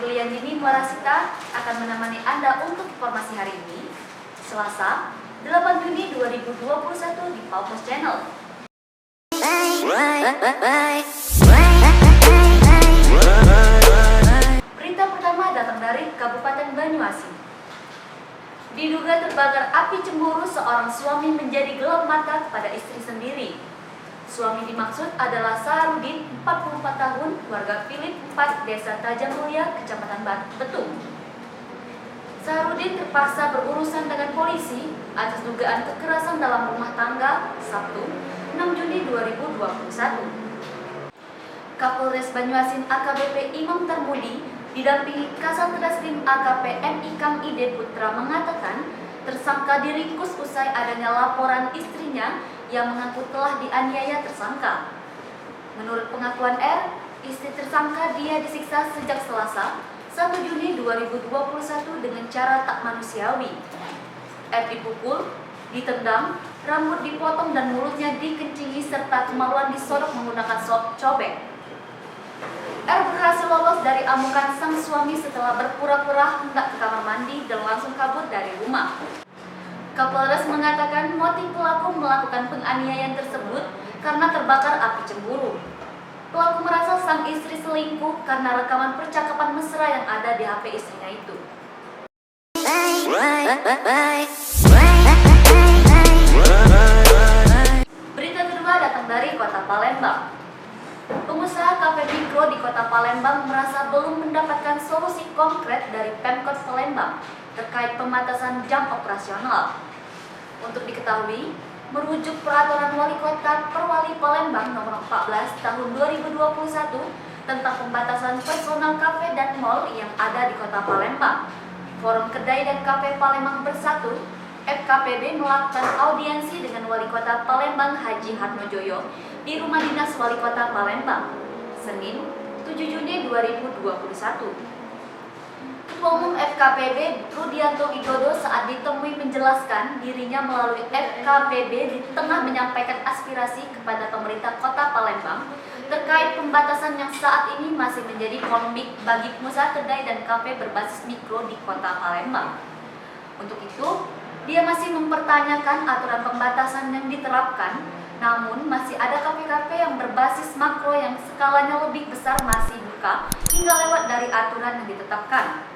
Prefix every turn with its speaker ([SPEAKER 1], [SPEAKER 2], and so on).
[SPEAKER 1] Brilianjini Muarasita akan menemani Anda untuk informasi hari ini, Selasa, 8 Juni 2021 di Paupos Channel. Berita pertama datang dari Kabupaten Banyuasin. Diduga terbakar api cemburu, seorang suami menjadi gelap mata kepada istri sendiri. Suami dimaksud adalah Saharudin, 44 tahun, warga Philip 4, Desa Tajam Mulia, Kecamatan Betung. Saharudin terpaksa berurusan dengan polisi atas dugaan kekerasan dalam rumah tangga Sabtu, 6 Juni 2021. Kapolres Banyuasin AKBP Imam Tarmudi didampingi Kasat Reskrim AKP MI Kang Ide Putra mengatakan tersangka diringkus usai adanya laporan istrinya yang mengaku telah dianiaya tersangka. Menurut pengakuan R, istri tersangka dia disiksa sejak Selasa, 1 Juni 2021 dengan cara tak manusiawi. R dipukul, ditendang, rambut dipotong dan mulutnya dikencingi serta kemaluan disodok menggunakan cobek. R berhasil lolos dari amukan sang suami setelah berpura-pura hendak ke kamar mandi dan langsung kabur dari rumah. Kapolres mengatakan motif pelaku melakukan penganiayaan tersebut karena terbakar api cemburu. Pelaku merasa sang istri selingkuh karena rekaman percakapan mesra yang ada di HP istrinya itu. Berita kedua datang dari Kota Palembang. Pengusaha kafe mikro di Kota Palembang merasa belum mendapatkan solusi konkret dari Pemkot Palembang terkait pembatasan jam operasional. Untuk diketahui, merujuk peraturan Wali Kota Perwali Palembang nomor 14 tahun 2021 tentang pembatasan personal kafe dan mal yang ada di Kota Palembang, Forum Kedai dan Kafe Palembang Bersatu FKPB melakukan audiensi dengan Wali Kota Palembang Haji Harnojoyo di Rumah Dinas Wali Kota Palembang, Senin 7 Juni 2021. Ketua Umum FKPB Rudianto Widodo saat ditemui menjelaskan dirinya melalui FKPB di tengah menyampaikan aspirasi kepada pemerintah Kota Palembang terkait pembatasan yang saat ini masih menjadi polemik bagi pengusaha kedai dan kafe berbasis mikro di Kota Palembang. Untuk itu, dia masih mempertanyakan aturan pembatasan yang diterapkan, namun masih ada kafe-kafe yang berbasis makro yang skalanya lebih besar masih buka hingga lewat dari aturan yang ditetapkan.